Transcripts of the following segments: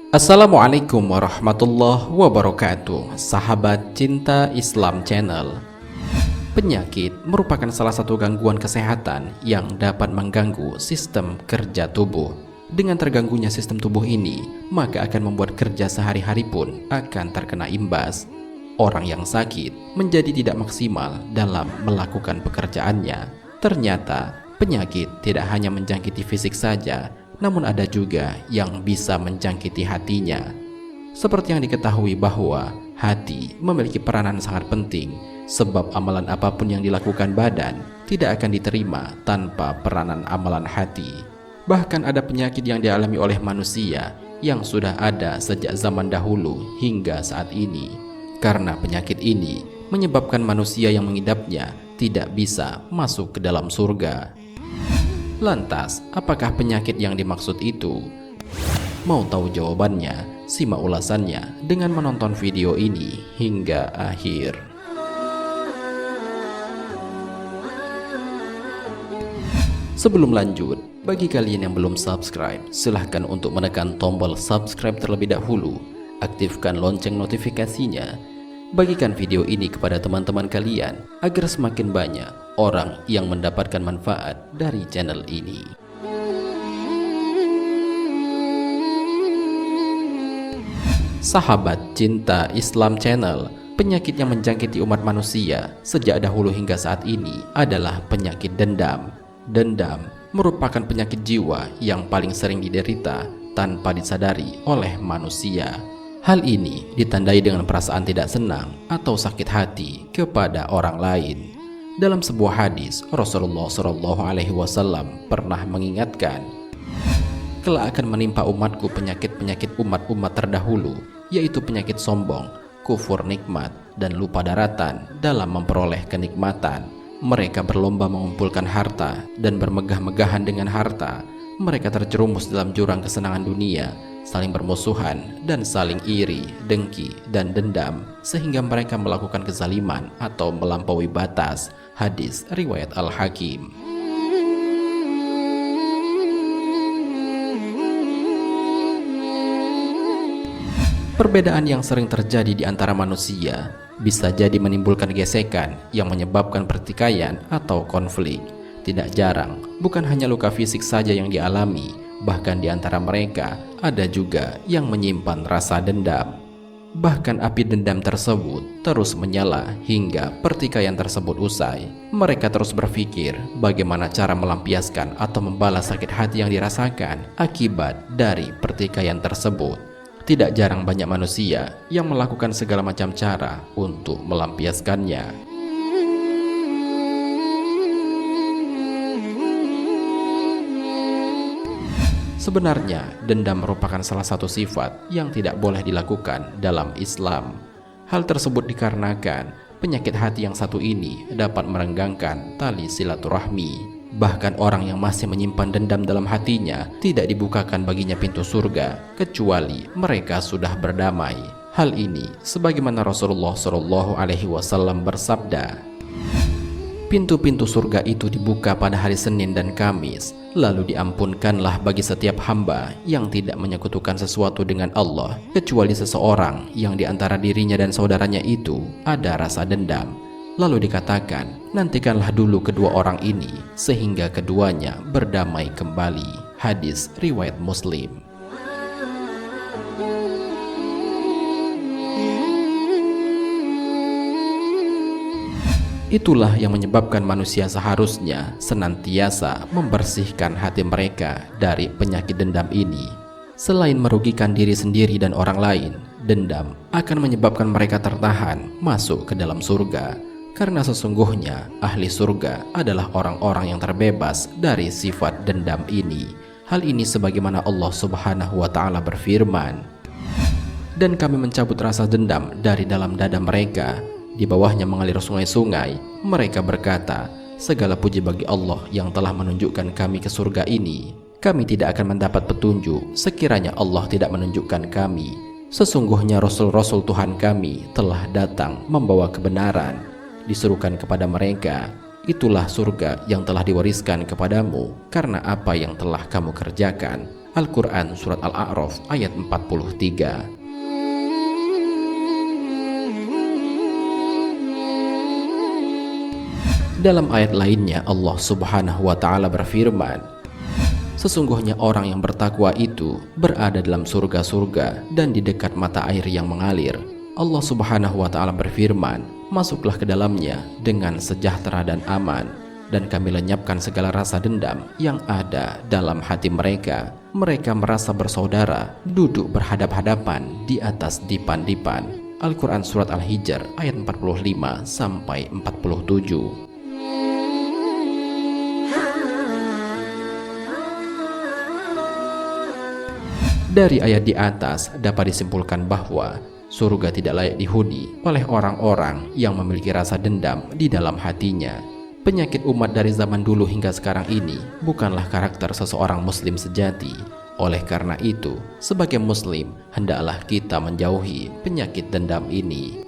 Assalamualaikum warahmatullahi wabarakatuh. Sahabat Cinta Islam Channel. Penyakit merupakan salah satu gangguan kesehatan yang dapat mengganggu sistem kerja tubuh. Dengan terganggunya sistem tubuh ini, maka akan membuat kerja sehari-hari pun akan terkena imbas. Orang yang sakit menjadi tidak maksimal dalam melakukan pekerjaannya. Ternyata penyakit tidak hanya menjangkiti fisik saja, namun ada juga yang bisa menjangkiti hatinya. Seperti yang diketahui bahwa hati memiliki peranan sangat penting, sebab amalan apapun yang dilakukan badan tidak akan diterima tanpa peranan amalan hati. Bahkan ada penyakit yang dialami oleh manusia yang sudah ada sejak zaman dahulu hingga saat ini. Karena penyakit ini menyebabkan manusia yang mengidapnya tidak bisa masuk ke dalam surga. Lantas, apakah penyakit yang dimaksud itu? Mau tahu jawabannya? Simak ulasannya dengan menonton video ini hingga akhir. Sebelum lanjut, bagi kalian yang belum subscribe, silahkan untuk menekan tombol subscribe terlebih dahulu. Aktifkan lonceng notifikasinya. Bagikan video ini kepada teman-teman kalian agar semakin banyak orang yang mendapatkan manfaat dari channel ini. Sahabat Cinta Islam Channel, penyakit yang menjangkiti umat manusia sejak dahulu hingga saat ini adalah penyakit dendam. Dendam merupakan penyakit jiwa yang paling sering diderita tanpa disadari oleh manusia. Hal ini ditandai dengan perasaan tidak senang atau sakit hati kepada orang lain. Dalam sebuah hadis, Rasulullah SAW pernah mengingatkan, "Kelak akan menimpa umatku penyakit-penyakit umat-umat terdahulu, yaitu penyakit sombong, kufur nikmat, dan lupa daratan dalam memperoleh kenikmatan. Mereka berlomba mengumpulkan harta dan bermegah-megahan dengan harta. Mereka terjerumus dalam jurang kesenangan dunia, saling bermusuhan dan saling iri, dengki, dan dendam, sehingga mereka melakukan kezaliman atau melampaui batas." Hadis riwayat Al-Hakim. Perbedaan yang sering terjadi di antara manusia bisa jadi menimbulkan gesekan yang menyebabkan pertikaian atau konflik. Tidak jarang, bukan hanya luka fisik saja yang dialami, bahkan di antara mereka ada juga yang menyimpan rasa dendam. Bahkan api dendam tersebut terus menyala hingga pertikaian tersebut usai. Mereka terus berpikir bagaimana cara melampiaskan atau membalas sakit hati yang dirasakan akibat dari pertikaian tersebut. Tidak jarang banyak manusia yang melakukan segala macam cara untuk melampiaskannya. Sebenarnya, dendam merupakan salah satu sifat yang tidak boleh dilakukan dalam Islam. Hal tersebut dikarenakan penyakit hati yang satu ini dapat merenggangkan tali silaturahmi. Bahkan orang yang masih menyimpan dendam dalam hatinya tidak dibukakan baginya pintu surga kecuali mereka sudah berdamai. Hal ini sebagaimana Rasulullah SAW bersabda, "Pintu-pintu surga itu dibuka pada hari Senin dan Kamis, lalu diampunkanlah bagi setiap hamba yang tidak menyekutukan sesuatu dengan Allah, kecuali seseorang yang di antara dirinya dan saudaranya itu ada rasa dendam. Lalu dikatakan, nantikanlah dulu kedua orang ini, sehingga keduanya berdamai kembali." Hadis riwayat Muslim. Itulah yang menyebabkan manusia seharusnya senantiasa membersihkan hati mereka dari penyakit dendam ini. Selain merugikan diri sendiri dan orang lain, dendam akan menyebabkan mereka tertahan masuk ke dalam surga. Karena sesungguhnya ahli surga adalah orang-orang yang terbebas dari sifat dendam ini. Hal ini sebagaimana Allah Subhanahu wa Ta'ala berfirman, "Dan kami mencabut rasa dendam dari dalam dada mereka. Di bawahnya mengalir sungai-sungai. Mereka berkata, segala puji bagi Allah yang telah menunjukkan kami ke surga ini. Kami tidak akan mendapat petunjuk sekiranya Allah tidak menunjukkan kami. Sesungguhnya Rasul-Rasul Tuhan kami telah datang membawa kebenaran." Disuruhkan kepada mereka, Itulah surga yang telah diwariskan kepadamu karena apa yang telah kamu kerjakan. Al-Quran Surat Al-A'raf ayat 43. Dalam ayat lainnya Allah Subhanahu wa Ta'ala berfirman, sesungguhnya orang yang bertakwa itu berada dalam surga-surga dan di dekat mata air yang mengalir. Allah Subhanahu wa Ta'ala berfirman, masuklah ke dalamnya dengan sejahtera dan aman, dan kami lenyapkan segala rasa dendam yang ada dalam hati mereka. Mereka merasa bersaudara, duduk berhadap-hadapan di atas dipan-dipan. Al-Quran Surat Al-Hijr ayat 45 sampai 47. Dari ayat di atas dapat disimpulkan bahwa surga tidak layak dihuni oleh orang-orang yang memiliki rasa dendam di dalam hatinya. Penyakit umat dari zaman dulu hingga sekarang ini bukanlah karakter seseorang muslim sejati. Oleh karena itu, sebagai muslim, hendaklah kita menjauhi penyakit dendam ini.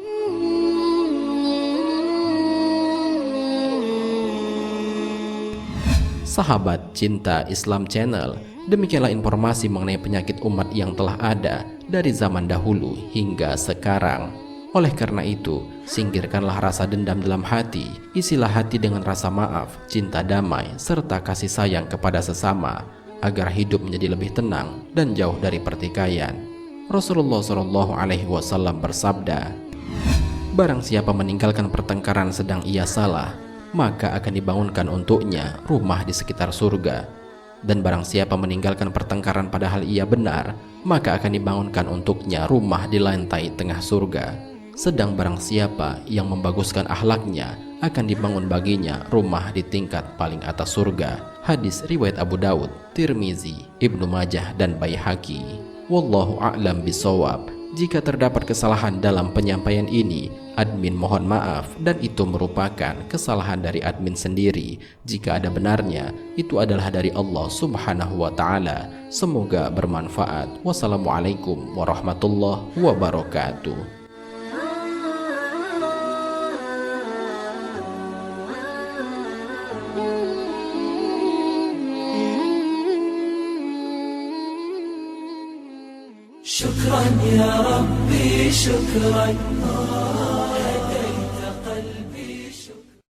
Sahabat Cinta Islam Channel, demikianlah informasi mengenai penyakit umat yang telah ada dari zaman dahulu hingga sekarang. Oleh karena itu, singkirkanlah rasa dendam dalam hati, isilah hati dengan rasa maaf, cinta damai, serta kasih sayang kepada sesama, agar hidup menjadi lebih tenang dan jauh dari pertikaian. Rasulullah SAW bersabda, barang siapa meninggalkan pertengkaran sedang ia salah, maka akan dibangunkan untuknya rumah di sekitar surga. Dan barang siapa meninggalkan pertengkaran padahal ia benar, maka akan dibangunkan untuknya rumah di lantai tengah surga. Sedang barang siapa yang membaguskan akhlaknya, akan dibangun baginya rumah di tingkat paling atas surga. Hadis riwayat Abu Daud, Tirmizi, Ibnu Majah, dan Baihaqi. Wallahu a'lam bishawab. Jika terdapat kesalahan dalam penyampaian ini, admin mohon maaf, dan itu merupakan kesalahan dari admin sendiri. Jika ada benarnya, itu adalah dari Allah Subhanahu wa Ta'ala. Semoga bermanfaat. Wassalamualaikum warahmatullahi wabarakatuh. شكرا يا ربي شكرا